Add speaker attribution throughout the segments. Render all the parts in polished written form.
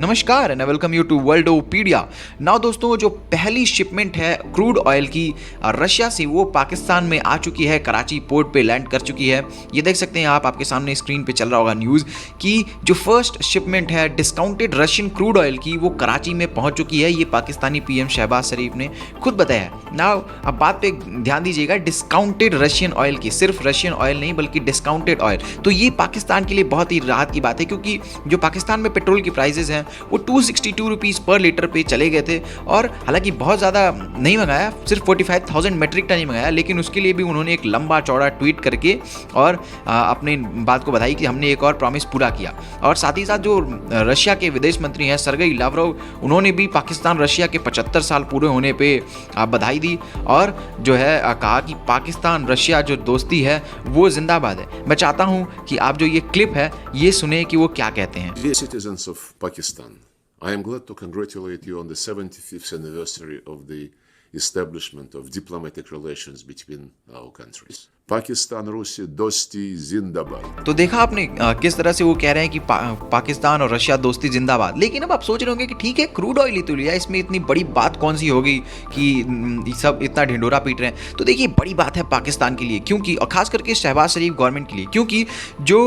Speaker 1: नमस्कार and welcome you to Worldopedia. Now दोस्तों, जो पहली शिपमेंट है क्रूड ऑयल की रशिया से वो पाकिस्तान में आ चुकी है, कराची पोर्ट पे लैंड कर चुकी है। ये देख सकते हैं आप, आपके सामने स्क्रीन पे चल रहा होगा न्यूज़ कि जो फर्स्ट शिपमेंट है डिस्काउंटेड रशियन क्रूड ऑयल की वो कराची में पहुंच चुकी है। ये पाकिस्तानी पीएम शहबाज शरीफ ने खुद बताया है। नाउ अब बात पे ध्यान दीजिएगा, डिस्काउंटेड रशियन ऑयल की, सिर्फ रशियन ऑयल नहीं बल्कि डिस्काउंटेड ऑयल। तो ये पाकिस्तान के लिए बहुत ही राहत की बात है, क्योंकि जो पाकिस्तान में पेट्रोल की प्राइसेस हैं वो 262 रुपीज़ पर लीटर पे चले गए थे। और हालांकि बहुत ज़्यादा नहीं मंगाया, सिर्फ 45,000 मेट्रिक टन ही मंगाया, लेकिन उसके लिए भी उन्होंने एक लंबा चौड़ा ट्वीट करके और अपने बात को बताई कि हमने एक और प्रॉमिस पूरा किया। और साथ ही साथ जो रशिया के विदेश मंत्री हैं सरगेई लावरोव, उन्होंने भी पाकिस्तान रशिया के 75 साल पूरे होने पे बधाई दी और जो है कहा कि पाकिस्तान रशिया जो दोस्ती है वो जिंदाबाद है। मैं चाहता हूँ कि आप जो ये क्लिप है ये सुने कि वो क्या कहते हैं।
Speaker 2: Dear citizens of Pakistan, I am glad to congratulate you on the 75th anniversary of the establishment of diplomatic relations between our countries. Pakistan रूसी दोस्ती जिंदाबाद।
Speaker 1: तो देखा आपने किस तरह से वो कह रहे हैं कि पाकिस्तान और रशिया दोस्ती जिंदाबाद। लेकिन अब आप सोच रहे होंगे कि ठीक है, क्रूड ऑयल ही तो लिया, इसमें इतनी बड़ी बात कौन सी होगी कि सब इतना ढिंडोरा पीट रहे हैं। तो देखिए, बड़ी बात है पाकिस्तान के लिए, क्योंकि और खास करके शहबाज शरीफ गवर्नमेंट के लिए, क्योंकि जो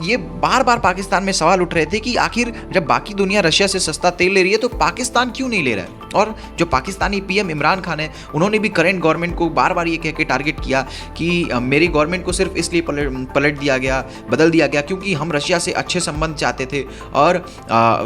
Speaker 1: ये बार बार पाकिस्तान में सवाल उठ रहे थे कि आखिर जब बाकी दुनिया रशिया से सस्ता तेल ले रही है तो पाकिस्तान क्यों नहीं ले रहा है। और जो पाकिस्तानी पीएम इमरान खान है, उन्होंने भी करंट गवर्नमेंट को बार बार ये कह के टारगेट किया कि मेरी गवर्नमेंट को सिर्फ इसलिए पलट दिया गया, बदल दिया गया क्योंकि हम रशिया से अच्छे संबंध चाहते थे और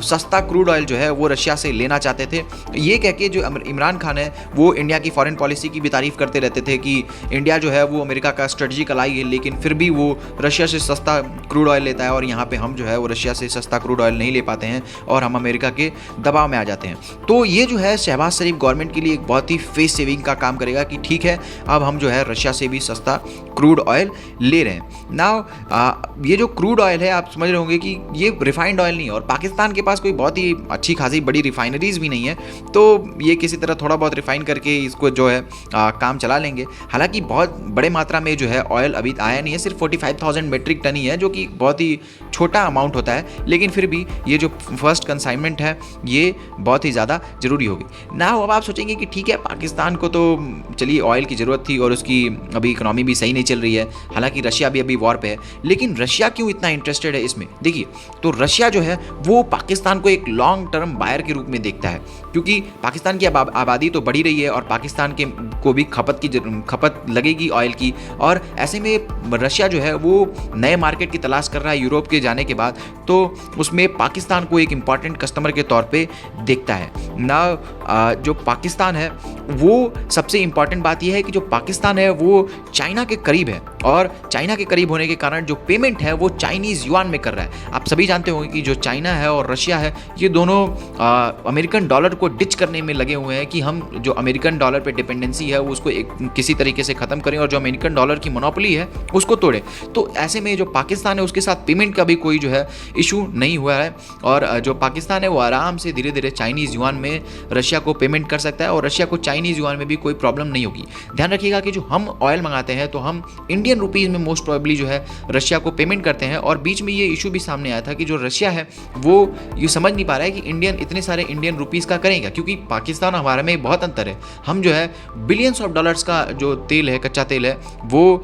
Speaker 1: सस्ता क्रूड ऑयल जो है वो रशिया से लेना चाहते थे। ये कह के जो इमरान खान है वो इंडिया की फॉरेन पॉलिसी की भी तारीफ करते रहते थे कि इंडिया जो है वो अमेरिका का स्ट्रेटजिक अलाई है, लेकिन फिर भी वो रशिया से सस्ता क्रूड ऑयल लेता है और यहाँ पे हम जो है वो रशिया से सस्ता क्रूड ऑयल नहीं ले पाते हैं और हम अमेरिका के दबाव में आ जाते हैं। तो ये जो है शहबाज शरीफ गवर्नमेंट के लिए एक बहुत ही फेस सेविंग का काम करेगा कि ठीक है, अब हम जो है रशिया से भी सस्ता क्रूड ऑयल ले रहे हैं। नाउ ये जो क्रूड ऑयल है, आप समझ रहे होंगे कि ये रिफाइंड ऑयल नहीं है और पाकिस्तान के पास कोई बहुत ही अच्छी खासी बड़ी रिफाइनरीज भी नहीं है, तो ये किसी तरह थोड़ा बहुत रिफाइन करके इसको जो है काम चला लेंगे। हालांकि बहुत बड़े मात्रा में जो है ऑयल अभी आया नहीं है, सिर्फ 45,000 मेट्रिक टन ही है, जो कि बहुत ही छोटा अमाउंट होता है, लेकिन फिर भी ये जो फर्स्ट कंसाइनमेंट है ये बहुत ही ज़्यादा ज़रूरी होगी। नाउ अब आप सोचेंगे कि ठीक है, पाकिस्तान को तो चलिए ऑयल की ज़रूरत थी और उसकी अभी इकोनॉमी भी सही नहीं चल रही है, हालांकि रशिया भी अभी वॉर पे है, लेकिन रशिया क्यों इतना इंटरेस्टेड है इसमें? देखिए, तो रशिया जो है वो पाकिस्तान को एक लॉन्ग टर्म बायर के रूप में देखता है, क्योंकि पाकिस्तान की आबादी तो बढ़ी रही है और पाकिस्तान के को भी खपत लगेगी ऑयल की, और ऐसे में रशिया जो है वो नए मार्केट की तलाश कर रहा है यूरोप के जाने के बाद, तो उसमें पाकिस्तान को एक इम्पॉर्टेंट कस्टमर के तौर पे देखता है ना। जो पाकिस्तान है वो सबसे इम्पॉर्टेंट बात यह है कि जो पाकिस्तान है वो चाइना के करीब है और चाइना के करीब होने के कारण जो पेमेंट है वो चाइनीज़ युआन में कर रहा है। आप सभी जानते होंगे कि जो चाइना है और रशिया है ये दोनों अमेरिकन डॉलर को डिच करने में लगे हुए हैं कि हम जो अमेरिकन डॉलर पे डिपेंडेंसी है वो उसको किसी तरीके से ख़त्म करें और जो अमेरिकन डॉलर की मोनोपोली है उसको तोड़े। तो ऐसे में जो पाकिस्तान है उसके साथ पेमेंट का भी कोई जो है इशू नहीं हुआ है और जो पाकिस्तान है वो आराम से धीरे धीरे चाइनीज़ युआन में रशिया को पेमेंट कर सकता है और रशिया को चाइनीज़ युआन में भी कोई प्रॉब्लम नहीं होगी। ध्यान रखिएगा कि जो हम ऑयल मंगाते हैं तो हम इंडियन रुपीज़ में मोस्ट प्रोबेबली जो है रशिया को पेमेंट करते हैं, और बीच में ये इशू भी सामने आया था कि जो रशिया है वो ये समझ नहीं पा रहा है कि इतने सारे इंडियन रुपीज़ का करेगा, क्योंकि पाकिस्तान हमारे में बहुत अंतर है। हम जो है बिलियंस ऑफ डॉलर्स का जो तेल है, कच्चा तेल है, वो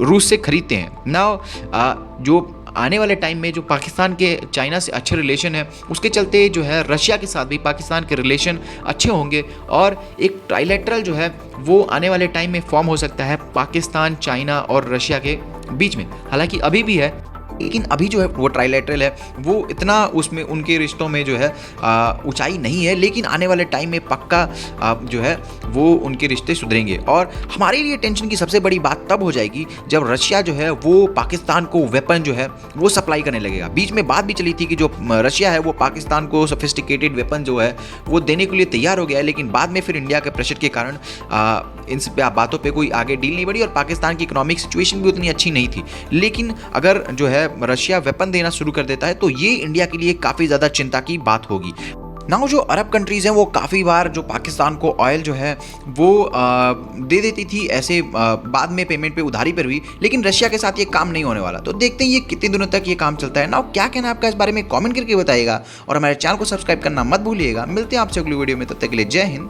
Speaker 1: रूस से खरीदते हैं ना। जो आने वाले टाइम में जो पाकिस्तान के चाइना से अच्छे रिलेशन है उसके चलते जो है रशिया के साथ भी पाकिस्तान के रिलेशन अच्छे होंगे और एक ट्राइलेटरल जो है वो आने वाले टाइम में फॉर्म हो सकता है पाकिस्तान, चाइना और रशिया के बीच में। हालांकि अभी भी है, लेकिन अभी जो है वो ट्राइलेटरल है, वो इतना उसमें उनके रिश्तों में जो है ऊंचाई नहीं है, लेकिन आने वाले टाइम में पक्का जो है वो उनके रिश्ते सुधरेंगे। और हमारे लिए टेंशन की सबसे बड़ी बात तब हो जाएगी जब रशिया जो है वो पाकिस्तान को वेपन जो है वो सप्लाई करने लगेगा। बीच में बात भी चली थी कि जो रशिया है वो पाकिस्तान को सोफिस्टिकेटेड वेपन जो है वो देने के लिए तैयार हो गया है, लेकिन बाद में फिर इंडिया के प्रेशर के कारण इन बातों पर कोई आगे डील नहीं बढ़ी और पाकिस्तान की इकोनॉमिक सिचुएशन भी उतनी अच्छी नहीं थी। लेकिन अगर जो है रशिया वेपन देना शुरू कर देता है तो ये इंडिया के लिए काफ़ी ज़्यादा चिंता की बात होगी। नाउ जो अरब कंट्रीज़ हैं वो काफ़ी बार जो पाकिस्तान को ऑयल जो है वो दे देती थी ऐसे बाद में पेमेंट पे उधारी पर हुई, लेकिन रशिया के साथ ये काम नहीं होने वाला। तो देखते हैं ये कितने दिनों तक ये काम चलता है। नाउ क्या कहना है आपका इस बारे में कमेंट करके बताइएगा और हमारे चैनल को सब्सक्राइब करना मत भूलिएगा। मिलते हैं आपसे अगली वीडियो में, तब तक के लिए जय हिंद।